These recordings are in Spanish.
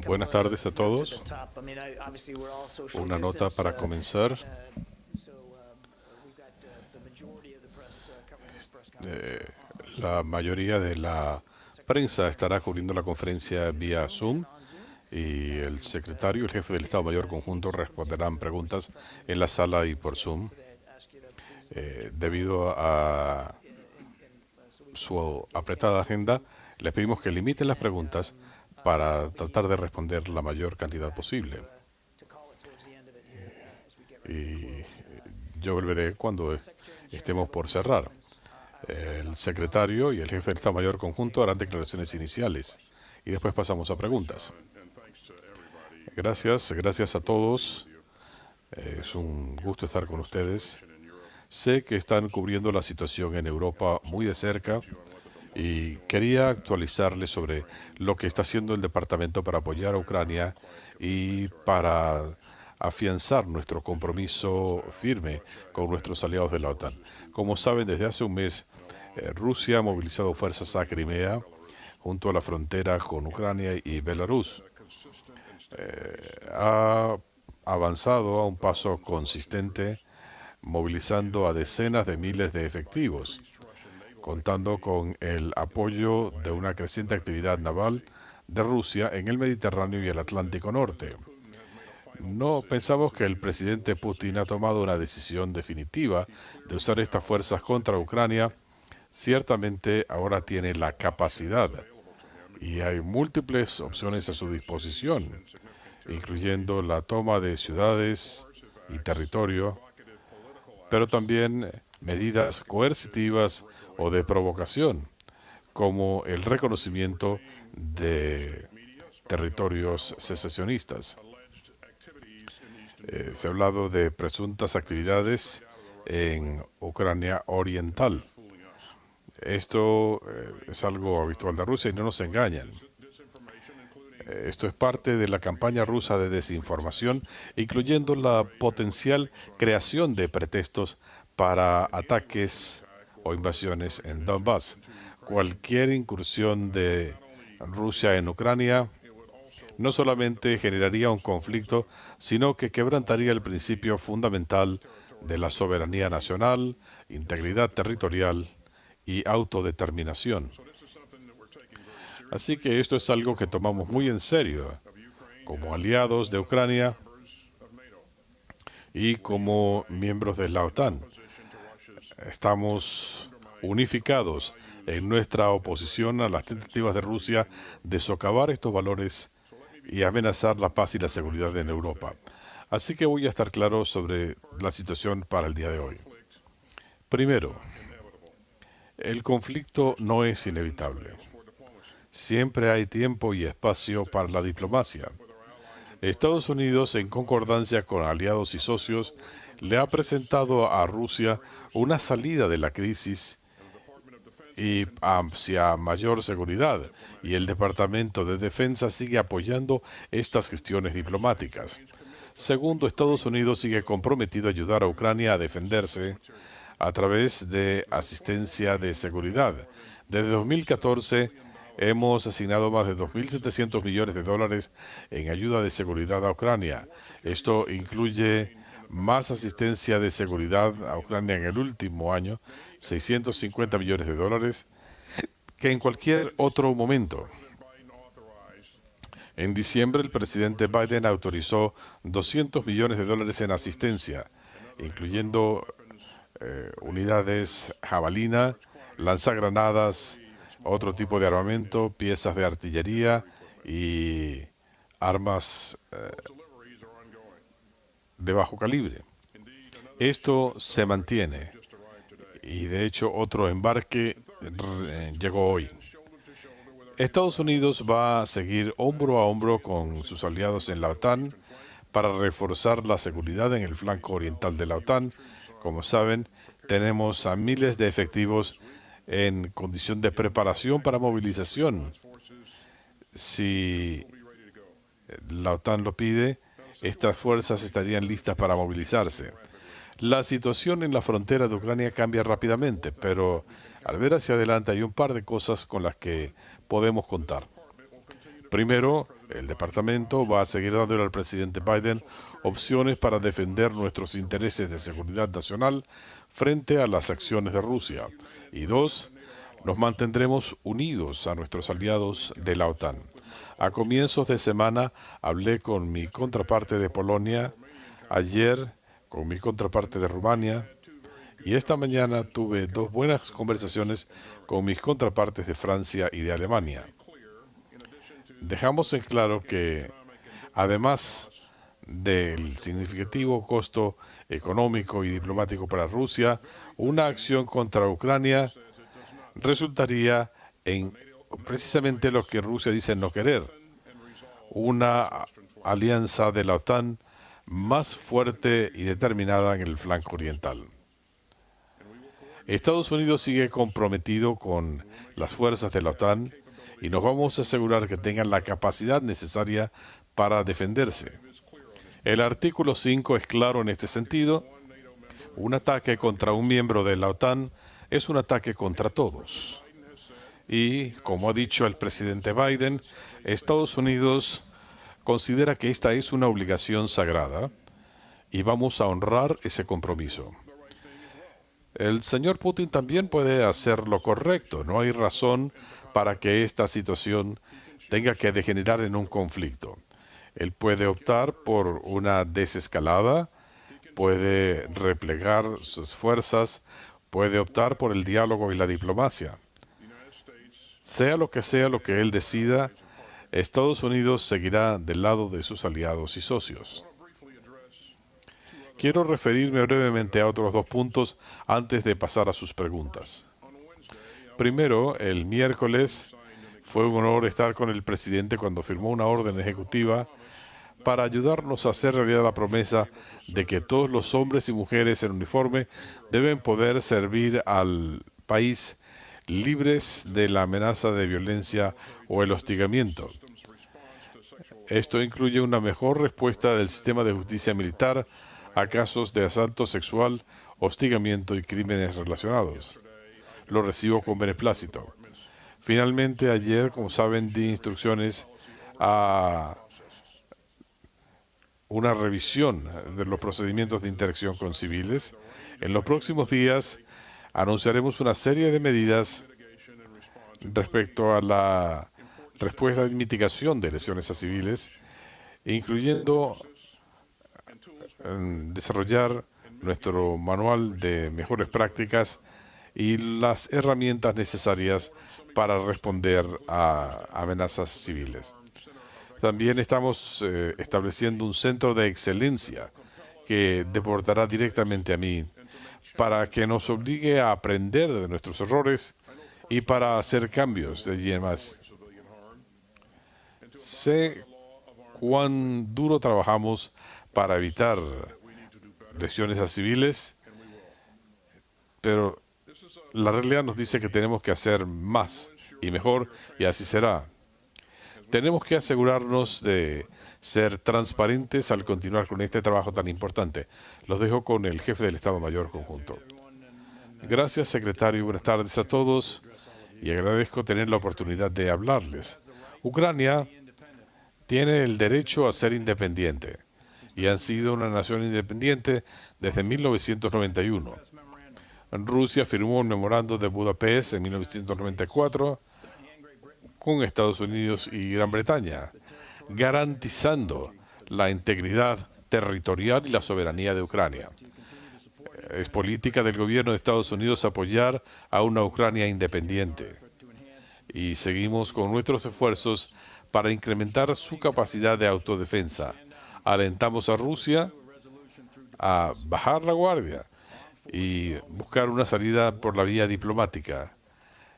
Buenas tardes a todos. Una nota para comenzar. La mayoría de la prensa estará cubriendo la conferencia vía Zoom y el secretario y el jefe del Estado Mayor Conjunto responderán preguntas en la sala y por Zoom. Debido a su apretada agenda, les pedimos que limiten las preguntas para tratar de responder la mayor cantidad posible. Y yo volveré cuando estemos por cerrar. El secretario y el jefe del Estado Mayor Conjunto harán declaraciones iniciales y después pasamos a preguntas. Gracias a todos. Es un gusto estar con ustedes. Sé que están cubriendo la situación en Europa muy de cerca y quería actualizarles sobre lo que está haciendo el departamento para apoyar a Ucrania y para afianzar nuestro compromiso firme con nuestros aliados de la OTAN. Como saben, desde hace un mes, Rusia ha movilizado fuerzas a Crimea, junto a la frontera con Ucrania y Belarus. Ha avanzado a un paso consistente, movilizando a decenas de miles de efectivos, contando con el apoyo de una creciente actividad naval de Rusia en el Mediterráneo y el Atlántico Norte. No pensamos que el presidente Putin ha tomado una decisión definitiva de usar estas fuerzas contra Ucrania. Ciertamente ahora tiene la capacidad y hay múltiples opciones a su disposición, incluyendo la toma de ciudades y territorio, pero también medidas coercitivas o de provocación, como el reconocimiento de territorios secesionistas. Se ha hablado de presuntas actividades en Ucrania Oriental. Esto es algo habitual de Rusia y no nos engañan. Esto es parte de la campaña rusa de desinformación, incluyendo la potencial creación de pretextos para ataques o invasiones en Donbass. Cualquier incursión de Rusia en Ucrania no solamente generaría un conflicto, sino que quebrantaría el principio fundamental de la soberanía nacional, integridad territorial y autodeterminación. Así que esto es algo que tomamos muy en serio, como aliados de Ucrania y como miembros de la OTAN. Estamos unificados en nuestra oposición a las tentativas de Rusia de socavar estos valores y amenazar la paz y la seguridad en Europa. Así que voy a estar claro sobre la situación para el día de hoy. Primero, el conflicto no es inevitable. Siempre hay tiempo y espacio para la diplomacia. Estados Unidos, en concordancia con aliados y socios, le ha presentado a Rusia una salida de la crisis y hacia mayor seguridad, y el Departamento de Defensa sigue apoyando estas gestiones diplomáticas. Segundo, Estados Unidos sigue comprometido a ayudar a Ucrania a defenderse a través de asistencia de seguridad. Desde 2014 hemos asignado más de 2.700 millones de dólares en ayuda de seguridad a Ucrania. Esto incluye más asistencia de seguridad a Ucrania en el último año, 650 millones de dólares, que en cualquier otro momento. En diciembre, el presidente Biden autorizó 200 millones de dólares en asistencia, incluyendo unidades jabalina, lanzagranadas, otro tipo de armamento, piezas de artillería y armas de bajo calibre. Esto se mantiene y de hecho otro embarque llegó hoy. Estados Unidos va a seguir hombro a hombro con sus aliados en la OTAN para reforzar la seguridad en el flanco oriental de la OTAN. Como saben, tenemos a miles de efectivos en condición de preparación para movilización. Si la OTAN lo pide, estas fuerzas estarían listas para movilizarse. La situación en la frontera de Ucrania cambia rápidamente, pero al ver hacia adelante hay un par de cosas con las que podemos contar. Primero, el departamento va a seguir dándole al presidente Biden opciones para defender nuestros intereses de seguridad nacional frente a las acciones de Rusia. Y dos, nos mantendremos unidos a nuestros aliados de la OTAN. A comienzos de semana hablé con mi contraparte de Polonia, ayer con mi contraparte de Rumania, y esta mañana tuve dos buenas conversaciones con mis contrapartes de Francia y de Alemania. Dejamos en claro que, además del significativo costo económico y diplomático para Rusia, una acción contra Ucrania resultaría en precisamente lo que Rusia dice no querer, una alianza de la OTAN más fuerte y determinada en el flanco oriental. Estados Unidos sigue comprometido con las fuerzas de la OTAN y nos vamos a asegurar que tengan la capacidad necesaria para defenderse. El artículo 5 es claro en este sentido. Un ataque contra un miembro de la OTAN es un ataque contra todos. Y, como ha dicho el presidente Biden, Estados Unidos considera que esta es una obligación sagrada y vamos a honrar ese compromiso. El señor Putin también puede hacer lo correcto. No hay razón para que esta situación tenga que degenerar en un conflicto. Él puede optar por una desescalada, puede replegar sus fuerzas, puede optar por el diálogo y la diplomacia. Sea lo que él decida, Estados Unidos seguirá del lado de sus aliados y socios. Quiero referirme brevemente a otros dos puntos antes de pasar a sus preguntas. Primero, el miércoles fue un honor estar con el presidente cuando firmó una orden ejecutiva para ayudarnos a hacer realidad la promesa de que todos los hombres y mujeres en uniforme deben poder servir al país libres de la amenaza de violencia o el hostigamiento. Esto incluye una mejor respuesta del sistema de justicia militar a casos de asalto sexual, hostigamiento y crímenes relacionados. Lo recibo con beneplácito. Finalmente, ayer, como saben, di instrucciones a una revisión de los procedimientos de interacción con civiles. En los próximos días anunciaremos una serie de medidas respecto a la respuesta de mitigación de lesiones a civiles, incluyendo desarrollar nuestro manual de mejores prácticas y las herramientas necesarias para responder a amenazas civiles. También estamos estableciendo un centro de excelencia que deportará directamente a mí para que nos obligue a aprender de nuestros errores y para hacer cambios de allí en más. Sé cuán duro trabajamos para evitar lesiones a civiles, pero la realidad nos dice que tenemos que hacer más y mejor, y así será. Tenemos que asegurarnos de ser transparentes al continuar con este trabajo tan importante. Los dejo con el jefe del Estado Mayor Conjunto. Gracias, secretario. Buenas tardes a todos y agradezco tener la oportunidad de hablarles. Ucrania tiene el derecho a ser independiente y han sido una nación independiente desde 1991. Rusia firmó un memorando de Budapest en 1994 con Estados Unidos y Gran Bretaña, garantizando la integridad territorial y la soberanía de Ucrania. Es política del gobierno de Estados Unidos apoyar a una Ucrania independiente y seguimos con nuestros esfuerzos para incrementar su capacidad de autodefensa. Alentamos a Rusia a bajar la guardia y buscar una salida por la vía diplomática.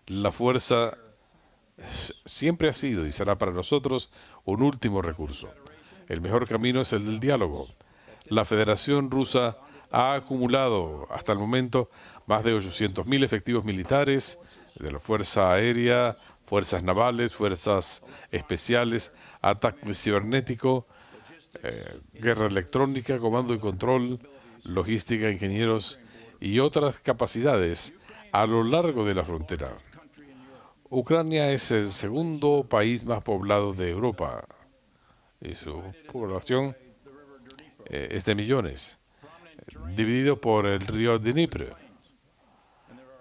La fuerza siempre ha sido y será para nosotros un último recurso. El mejor camino es el del diálogo. La Federación Rusa ha acumulado hasta el momento más de 800.000 efectivos militares de la Fuerza Aérea, Fuerzas Navales, Fuerzas Especiales, ataque cibernético, guerra electrónica, comando y control, logística, ingenieros y otras capacidades a lo largo de la frontera. Ucrania es el segundo país más poblado de Europa y su población es de millones, dividido por el río Dnipro.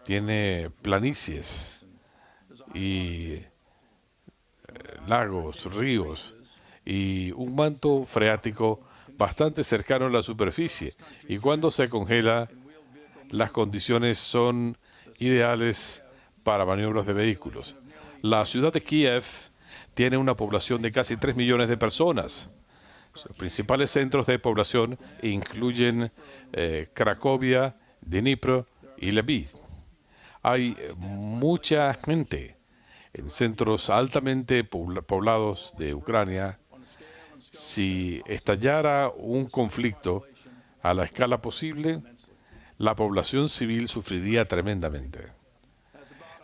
Tiene planicies y lagos, ríos y un manto freático bastante cercano a la superficie. Y cuando se congela, las condiciones son ideales para maniobras de vehículos. La ciudad de Kiev tiene una población de casi 3 millones de personas. Los principales centros de población incluyen Cracovia, Dnipro y Lviv. Hay mucha gente en centros altamente poblados de Ucrania. Si estallara un conflicto a la escala posible, la población civil sufriría tremendamente.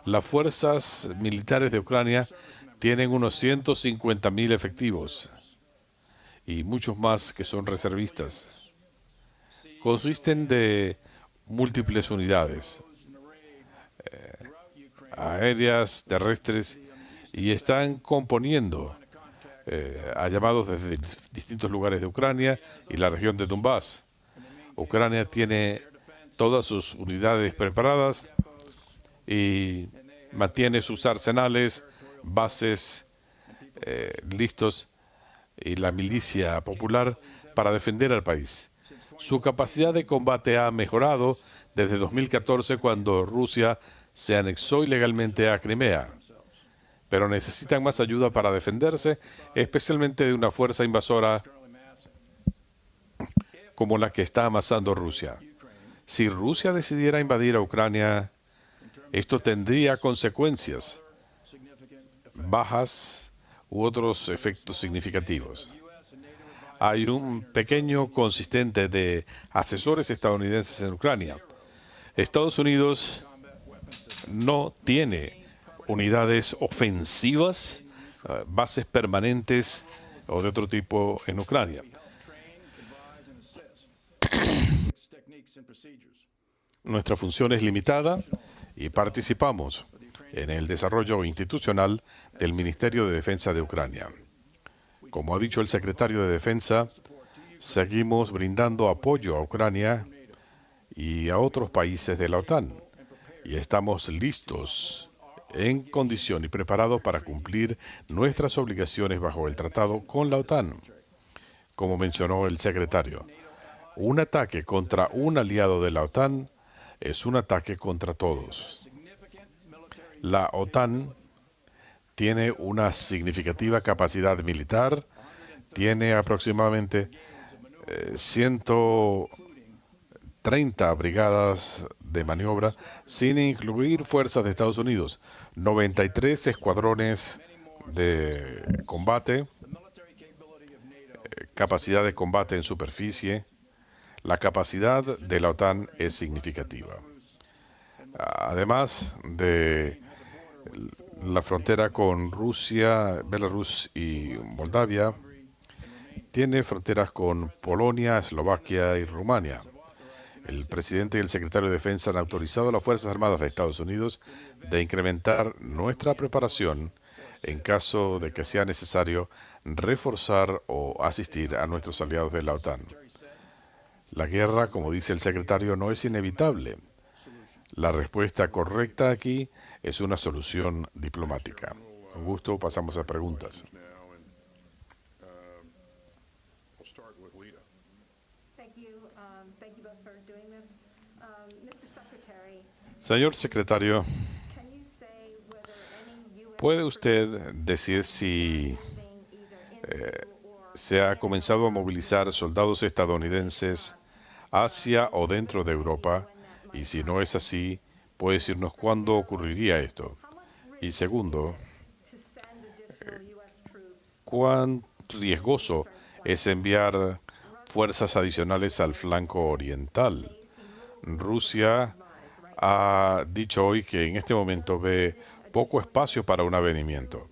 Las fuerzas militares de Ucrania tienen unos 150.000 efectivos y muchos más que son reservistas. Consisten de múltiples unidades aéreas, terrestres, y están componiendo a llamados desde distintos lugares de Ucrania y la región de Donbass. Ucrania tiene todas sus unidades preparadas y mantiene sus arsenales, bases listos y la milicia popular para defender al país. Su capacidad de combate ha mejorado desde 2014, cuando Rusia se anexó ilegalmente a Crimea, pero necesitan más ayuda para defenderse, especialmente de una fuerza invasora como la que está amasando Rusia. Si Rusia decidiera invadir a Ucrania, esto tendría consecuencias, bajas u otros efectos significativos. Hay un pequeño consistente de asesores estadounidenses en Ucrania. Estados Unidos no tiene unidades ofensivas, bases permanentes o de otro tipo en Ucrania. Nuestra función es limitada y participamos en el desarrollo institucional del Ministerio de Defensa de Ucrania. Como ha dicho el secretario de Defensa, seguimos brindando apoyo a Ucrania y a otros países de la OTAN, y estamos listos, en condición y preparados para cumplir nuestras obligaciones bajo el tratado con la OTAN. Como mencionó el secretario, un ataque contra un aliado de la OTAN es un ataque contra todos. La OTAN tiene una significativa capacidad militar, tiene aproximadamente 130 brigadas de maniobra, sin incluir fuerzas de Estados Unidos, 93 escuadrones de combate, capacidad de combate en superficie. La capacidad de la OTAN es significativa. Además de la frontera con Rusia, Belarus y Moldavia, tiene fronteras con Polonia, Eslovaquia y Rumania. El presidente y el secretario de Defensa han autorizado a las Fuerzas Armadas de Estados Unidos de incrementar nuestra preparación en caso de que sea necesario reforzar o asistir a nuestros aliados de la OTAN. La guerra, como dice el secretario, no es inevitable. La respuesta correcta aquí es una solución diplomática. Con gusto, pasamos a preguntas. Señor secretario, ¿puede usted decir si se ha comenzado a movilizar soldados estadounidenses hacia o dentro de Europa? Y si no es así, ¿puede decirnos cuándo ocurriría esto? Y segundo, ¿cuán riesgoso es enviar fuerzas adicionales al flanco oriental? Rusia ha dicho hoy que en este momento ve poco espacio para un avenimiento.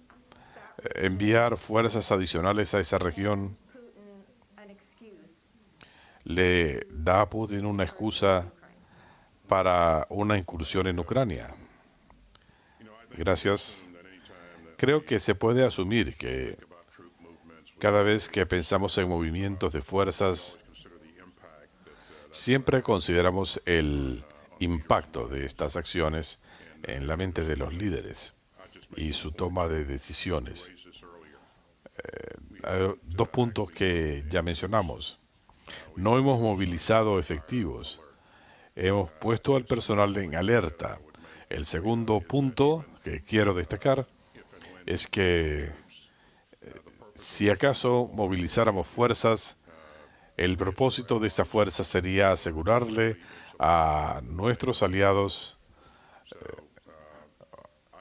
Enviar fuerzas adicionales a esa región le da a Putin una excusa para una incursión en Ucrania. Gracias. Creo que se puede asumir que cada vez que pensamos en movimientos de fuerzas, siempre consideramos el impacto de estas acciones en la mente de los líderes y su toma de decisiones. Hay dos puntos que ya mencionamos. No hemos movilizado efectivos. Hemos puesto al personal en alerta. El segundo punto que quiero destacar es que si acaso movilizáramos fuerzas, el propósito de esa fuerza sería asegurarle a nuestros aliados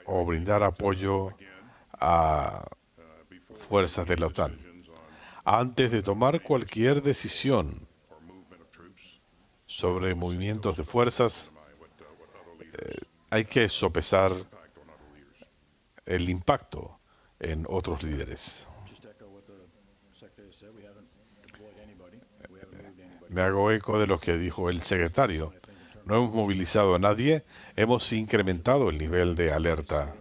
o brindar apoyo a fuerzas de la OTAN. Antes de tomar cualquier decisión sobre movimientos de fuerzas, hay que sopesar el impacto en otros líderes. Me hago eco de lo que dijo el secretario. No hemos movilizado a nadie, hemos incrementado el nivel de alerta.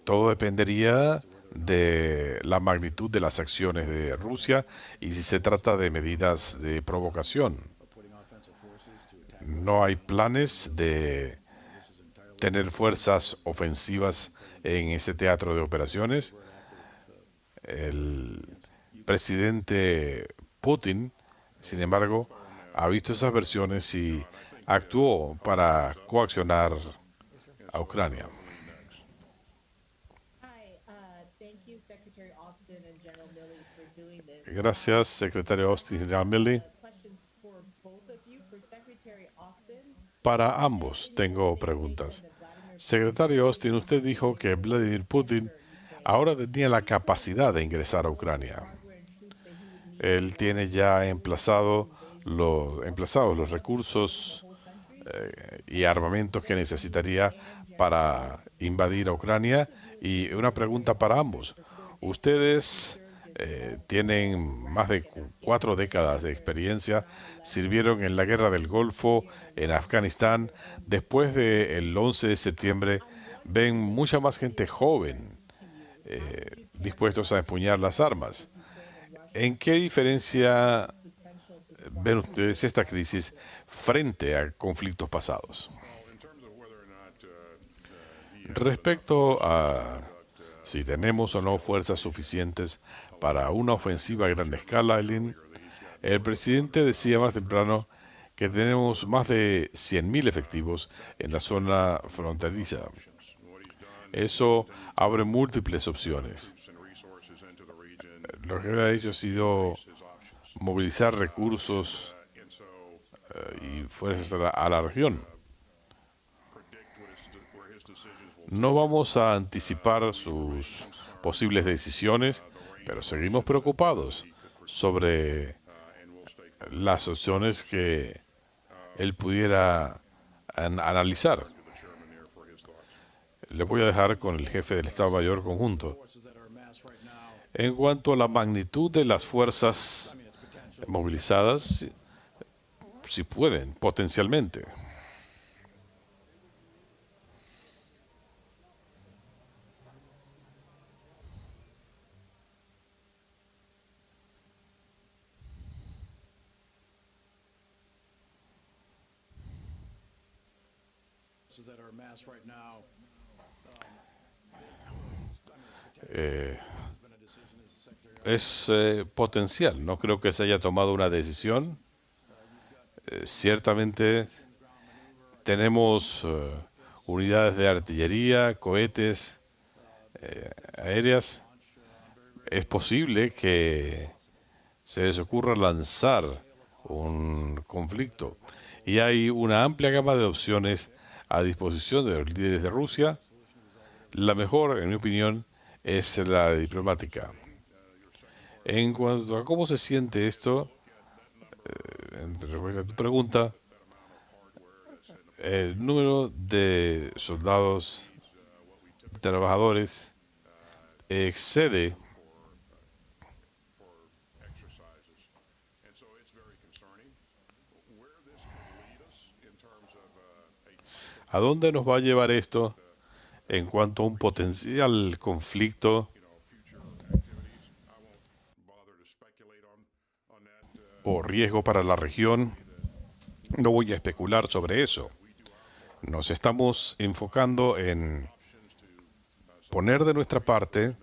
Todo dependería de la magnitud de las acciones de Rusia y si se trata de medidas de provocación. No hay planes de tener fuerzas ofensivas en ese teatro de operaciones. El presidente Putin, sin embargo, ha visto esas versiones y actuó para coaccionar a Ucrania. Gracias, secretario Austin y General Milley. Para ambos tengo preguntas. Secretario Austin, usted dijo que Vladimir Putin ahora tenía la capacidad de ingresar a Ucrania. Él tiene ya emplazados los recursos y armamentos que necesitaría para invadir a Ucrania. Y una pregunta para ambos. Ustedes tienen más de 4 décadas de experiencia, sirvieron en la guerra del Golfo, en Afganistán. Después del 11 de septiembre, ven mucha más gente joven dispuestos a empuñar las armas. ¿En qué diferencia ven ustedes esta crisis frente a conflictos pasados? Respecto a si tenemos o no fuerzas suficientes para una ofensiva a gran escala, el presidente decía más temprano que tenemos más de 100.000 efectivos en la zona fronteriza. Eso abre múltiples opciones. Lo que él ha hecho ha sido movilizar recursos y fuerzas a la región. No vamos a anticipar sus posibles decisiones, pero seguimos preocupados sobre las opciones que él pudiera analizar. Le voy a dejar con el jefe del Estado Mayor Conjunto. En cuanto a la magnitud de las fuerzas movilizadas, si pueden, potencialmente. Es potencial. No creo que se haya tomado una decisión. Ciertamente tenemos unidades de artillería, cohetes, aéreas. Es posible que se les ocurra lanzar un conflicto. Y hay una amplia gama de opciones a disposición de los líderes de Rusia. La mejor, en mi opinión, es la diplomática. En cuanto a cómo se siente esto, en respuesta a tu pregunta, el número de soldados, trabajadores, excede ¿a dónde nos va a llevar esto en cuanto a un potencial conflicto o riesgo para la región. No voy a especular sobre eso. Nos estamos enfocando en poner de nuestra parte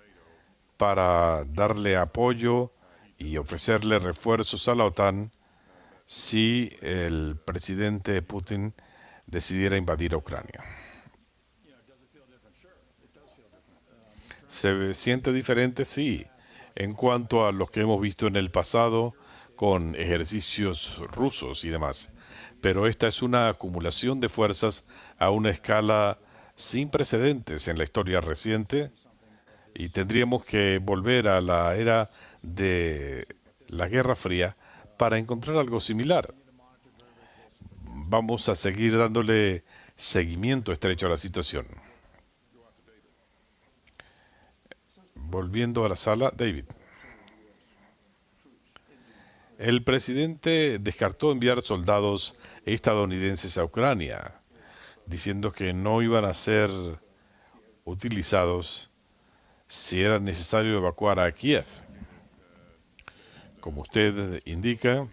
para darle apoyo y ofrecerle refuerzos a la OTAN si el presidente Putin decidiera invadir a Ucrania. ¿Se siente diferente? Sí. En cuanto a lo que hemos visto en el pasado con ejercicios rusos y demás. Pero esta es una acumulación de fuerzas a una escala sin precedentes en la historia reciente y tendríamos que volver a la era de la Guerra Fría para encontrar algo similar. Vamos a seguir dándole seguimiento estrecho a la situación. Volviendo a la sala, David. El presidente descartó enviar soldados estadounidenses a Ucrania, diciendo que no iban a ser utilizados si era necesario evacuar a Kiev. Como usted indica,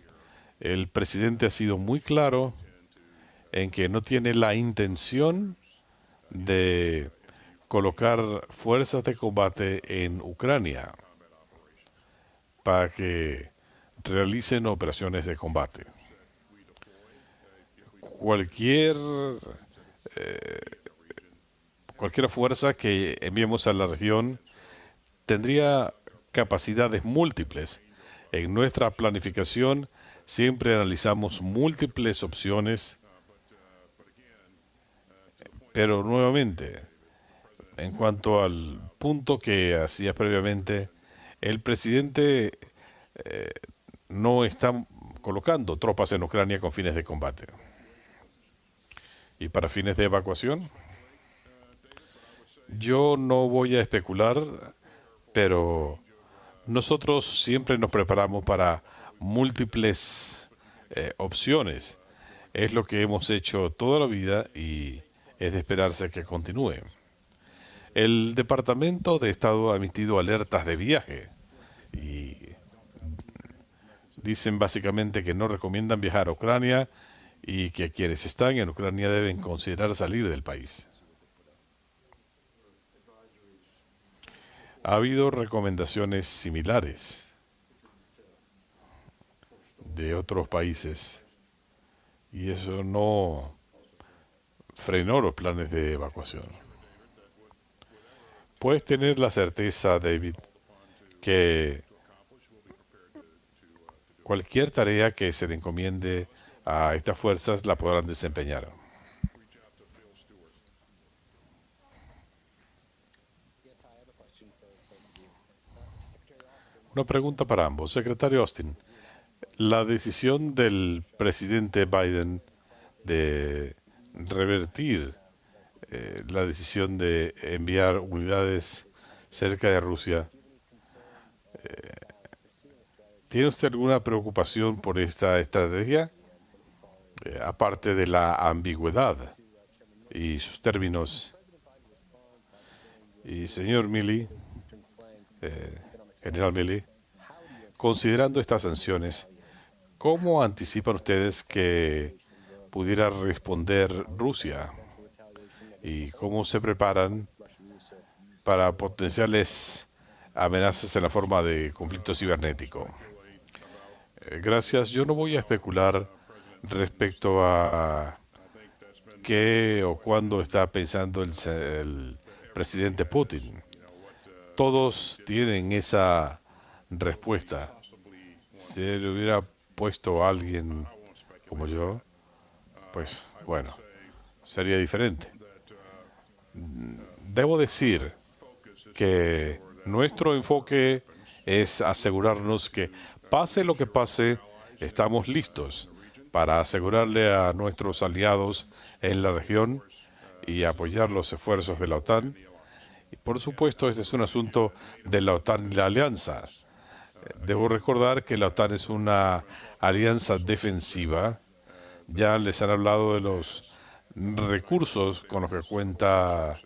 el presidente ha sido muy claro en que no tiene la intención de colocar fuerzas de combate en Ucrania para que realicen operaciones de combate. Cualquier fuerza que enviemos a la región tendría capacidades múltiples. En nuestra planificación siempre analizamos múltiples opciones, pero nuevamente, en cuanto al punto que hacía previamente, el presidente no está colocando tropas en Ucrania con fines de combate. ¿Y para fines de evacuación? Yo no voy a especular, pero nosotros siempre nos preparamos para múltiples opciones. Es lo que hemos hecho toda la vida y es de esperarse que continúe. El Departamento de Estado ha emitido alertas de viaje y dicen básicamente que no recomiendan viajar a Ucrania y que quienes están en Ucrania deben considerar salir del país. Ha habido recomendaciones similares de otros países y eso no frenó los planes de evacuación. Puedes tener la certeza, David, que cualquier tarea que se le encomiende a estas fuerzas la podrán desempeñar. Una pregunta para ambos. Secretario Austin, la decisión del presidente Biden de revertir la decisión de enviar unidades cerca de Rusia, ¿tiene usted alguna preocupación por esta estrategia? Aparte de la ambigüedad y sus términos. Y señor Milley, general Milley, considerando estas sanciones, ¿cómo anticipan ustedes que pudiera responder Rusia? ¿Y cómo se preparan para potenciales amenazas en la forma de conflicto cibernético? Gracias. Yo no voy a especular respecto a qué o cuándo está pensando el presidente Putin. Todos tienen esa respuesta. Si le hubiera puesto a alguien como yo, pues bueno, sería diferente. Debo decir que nuestro enfoque es asegurarnos que pase lo que pase, estamos listos para asegurarle a nuestros aliados en la región y apoyar los esfuerzos de la OTAN. Y por supuesto, este es un asunto de la OTAN y la alianza. Debo recordar que la OTAN es una alianza defensiva. Ya les han hablado de los recursos con los que cuenta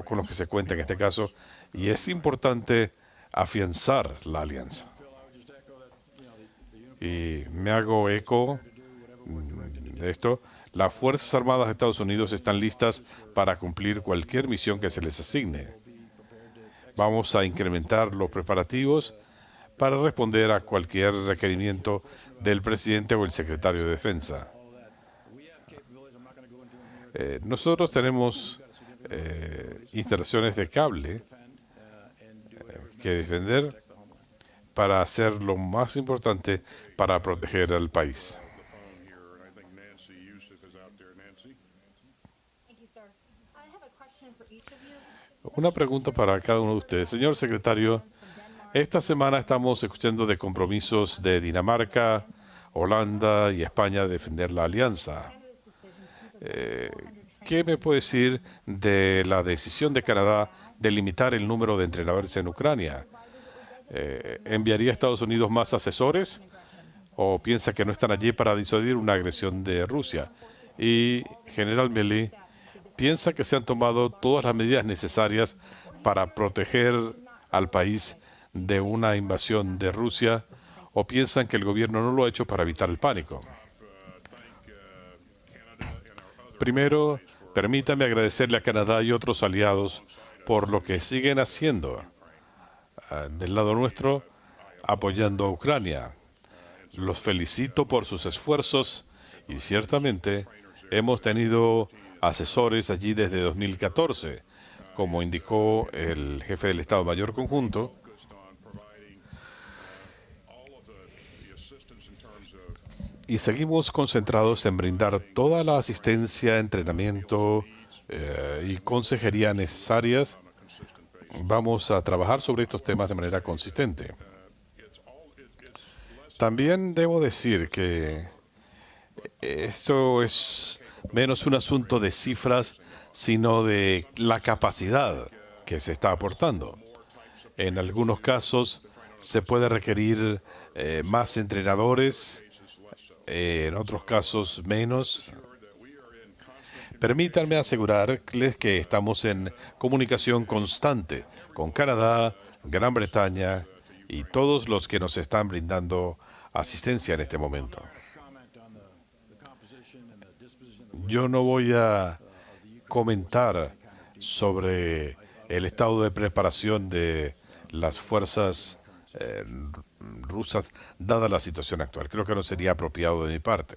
con los que se cuenta en este caso, y es importante afianzar la alianza. Y me hago eco de esto. Las Fuerzas Armadas de Estados Unidos están listas para cumplir cualquier misión que se les asigne. Vamos a incrementar los preparativos para responder a cualquier requerimiento del presidente o el secretario de Defensa. Nosotros tenemos instalaciones de cable que defender para hacer lo más importante para proteger al país. Una pregunta para cada uno de ustedes. Señor secretario, esta semana estamos escuchando de compromisos de Dinamarca, Holanda y España de defender la alianza. ¿Qué me puede decir de la decisión de Canadá de limitar el número de entrenadores en Ucrania? ¿Enviaría a Estados Unidos más asesores o piensa que no están allí para disuadir una agresión de Rusia? Y, General Milley, ¿piensa que se han tomado todas las medidas necesarias para proteger al país de una invasión de Rusia o piensan que el gobierno no lo ha hecho para evitar el pánico? Primero, permítame agradecerle a Canadá y otros aliados por lo que siguen haciendo del lado nuestro, apoyando a Ucrania. Los felicito por sus esfuerzos y ciertamente hemos tenido asesores allí desde 2014, como indicó el jefe del Estado Mayor Conjunto. Y seguimos concentrados en brindar toda la asistencia, entrenamiento y consejería necesarias. Vamos a trabajar sobre estos temas de manera consistente. También debo decir que esto es menos un asunto de cifras, sino de la capacidad que se está aportando. En algunos casos se puede requerir más entrenadores, en otros casos menos. Permítanme asegurarles que estamos en comunicación constante con Canadá, Gran Bretaña y todos los que nos están brindando asistencia en este momento. Yo no voy a comentar sobre el estado de preparación de las fuerzas rusas, dada la situación actual. Creo que no sería apropiado de mi parte.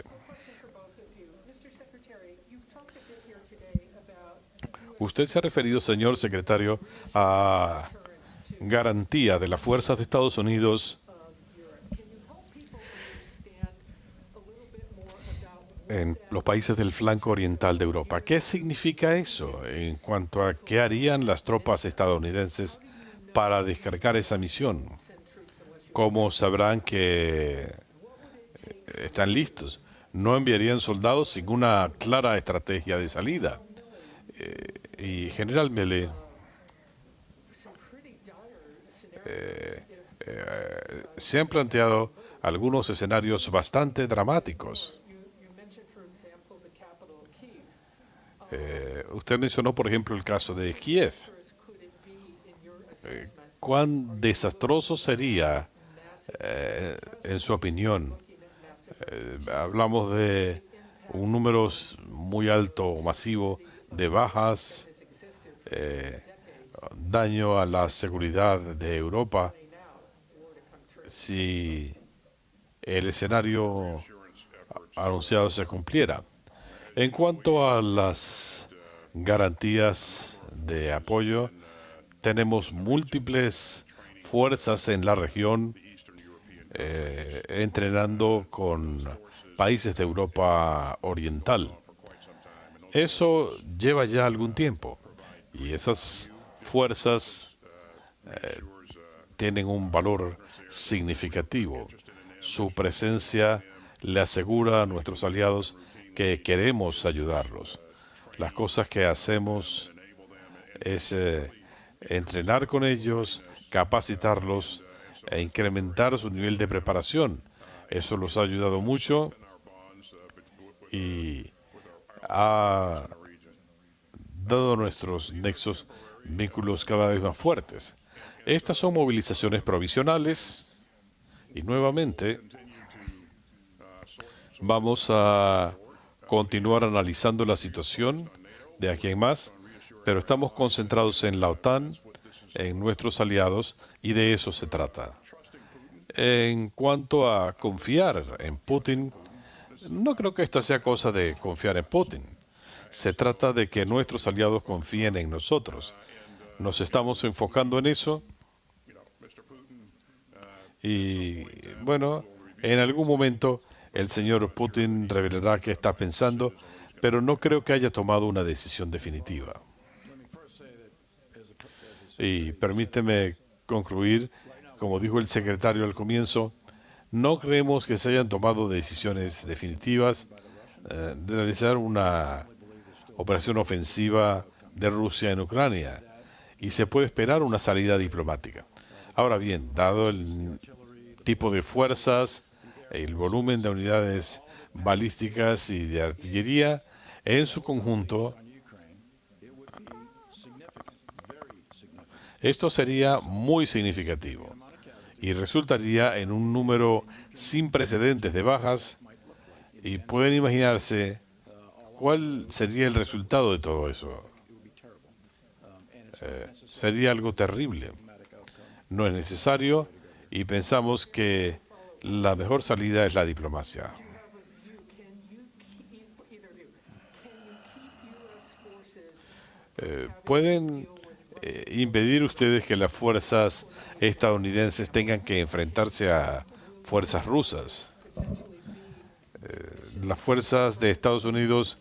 Usted se ha referido, señor secretario, a garantía de las fuerzas de Estados Unidos en los países del flanco oriental de Europa. ¿Qué significa eso en cuanto a qué harían las tropas estadounidenses para descargar esa misión? ¿Cómo sabrán que están listos? No enviarían soldados sin una clara estrategia de salida. Y General Milley, se han planteado algunos escenarios bastante dramáticos. Usted mencionó, por ejemplo, el caso de Kiev. ¿Cuán desastroso sería, en su opinión? Hablamos de un número muy alto, masivo, de bajas, daño a la seguridad de Europa, si el escenario anunciado se cumpliera. En cuanto a las garantías de apoyo, tenemos múltiples fuerzas en la región entrenando con países de Europa Oriental. Eso lleva ya algún tiempo y esas fuerzas tienen un valor significativo. Su presencia le asegura a nuestros aliados que queremos ayudarlos. Las cosas que hacemos es entrenar con ellos, capacitarlos e incrementar su nivel de preparación. Eso los ha ayudado mucho y ha dado nuestros nexos vínculos cada vez más fuertes. Estas son movilizaciones provisionales y nuevamente vamos a continuar analizando la situación de aquí en más, pero estamos concentrados en la OTAN, en nuestros aliados, y de eso se trata. En cuanto a confiar en Putin, no creo que esta sea cosa de confiar en Putin. Se trata de que nuestros aliados confíen en nosotros. Nos estamos enfocando en eso y, bueno, en algún momento el señor Putin revelará qué está pensando, pero no creo que haya tomado una decisión definitiva. Y permíteme concluir, como dijo el secretario al comienzo, no creemos que se hayan tomado decisiones definitivas de realizar una operación ofensiva de Rusia en Ucrania y se puede esperar una salida diplomática. Ahora bien, dado el tipo de fuerzas, el volumen de unidades balísticas y de artillería, en su conjunto, esto sería muy significativo y resultaría en un número sin precedentes de bajas y pueden imaginarse cuál sería el resultado de todo eso. Sería algo terrible. No es necesario y pensamos que la mejor salida es la diplomacia. ¿Pueden impedir ustedes que las fuerzas estadounidenses tengan que enfrentarse a fuerzas rusas? ¿Las fuerzas de Estados Unidos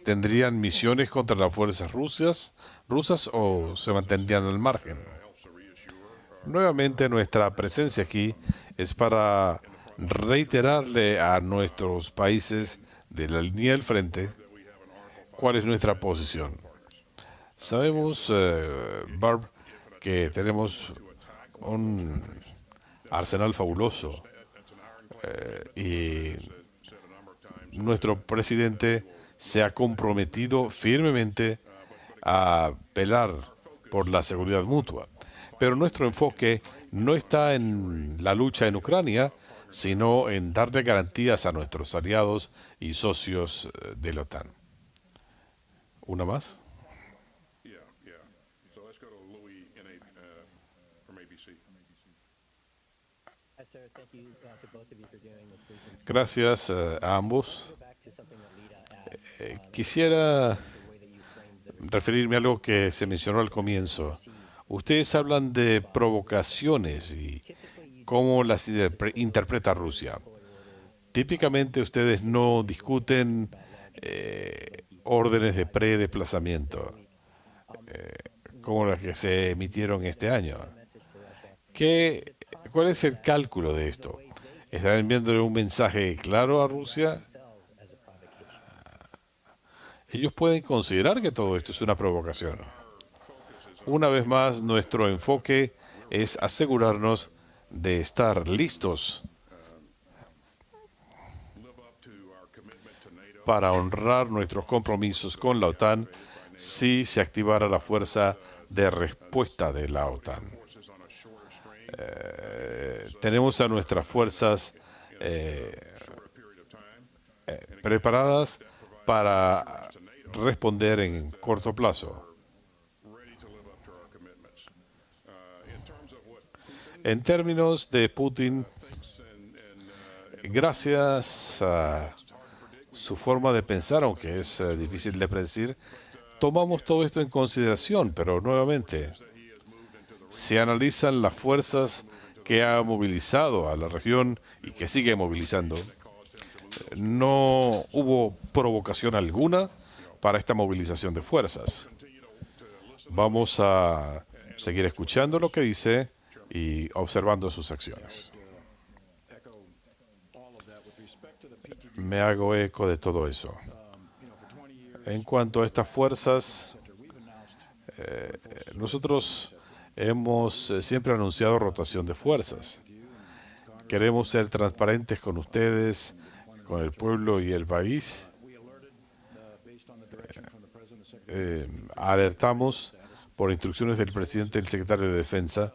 tendrían misiones contra las fuerzas rusas o se mantendrían al margen? Nuevamente, nuestra presencia aquí es para reiterarle a nuestros países de la línea del frente cuál es nuestra posición. Sabemos, Barb, que tenemos un arsenal fabuloso y nuestro presidente se ha comprometido firmemente a velar por la seguridad mutua. Pero nuestro enfoque no está en la lucha en Ucrania, sino en darle garantías a nuestros aliados y socios de la OTAN. ¿Una más? Gracias a ambos. Quisiera referirme a algo que se mencionó al comienzo. Ustedes hablan de provocaciones y cómo las interpreta Rusia. Típicamente ustedes no discuten órdenes de predesplazamiento como las que se emitieron este año. ¿Cuál es el cálculo de esto? ¿Están enviándole un mensaje claro a Rusia? Ellos pueden considerar que todo esto es una provocación. Una vez más, nuestro enfoque es asegurarnos de estar listos para honrar nuestros compromisos con la OTAN si se activara la fuerza de respuesta de la OTAN. Tenemos a nuestras fuerzas preparadas para responder en corto plazo. En términos de Putin, gracias a su forma de pensar, aunque es difícil de predecir, tomamos todo esto en consideración, pero nuevamente, si analizan las fuerzas que ha movilizado a la región y que sigue movilizando, no hubo provocación alguna para esta movilización de fuerzas. Vamos a seguir escuchando lo que dice y observando sus acciones. Me hago eco de todo eso. En cuanto a estas fuerzas, nosotros hemos siempre anunciado rotación de fuerzas. Queremos ser transparentes con ustedes, con el pueblo y el país. alertamos por instrucciones del presidente y el secretario de Defensa.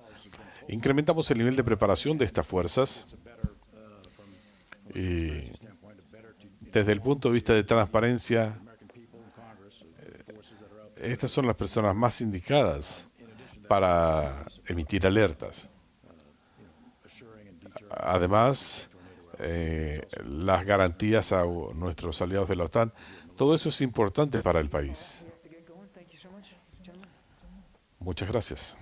Incrementamos el nivel de preparación de estas fuerzas y desde el punto de vista de transparencia, estas son las personas más indicadas para emitir alertas. Además, las garantías a nuestros aliados de la OTAN, todo eso es importante para el país. Muchas gracias.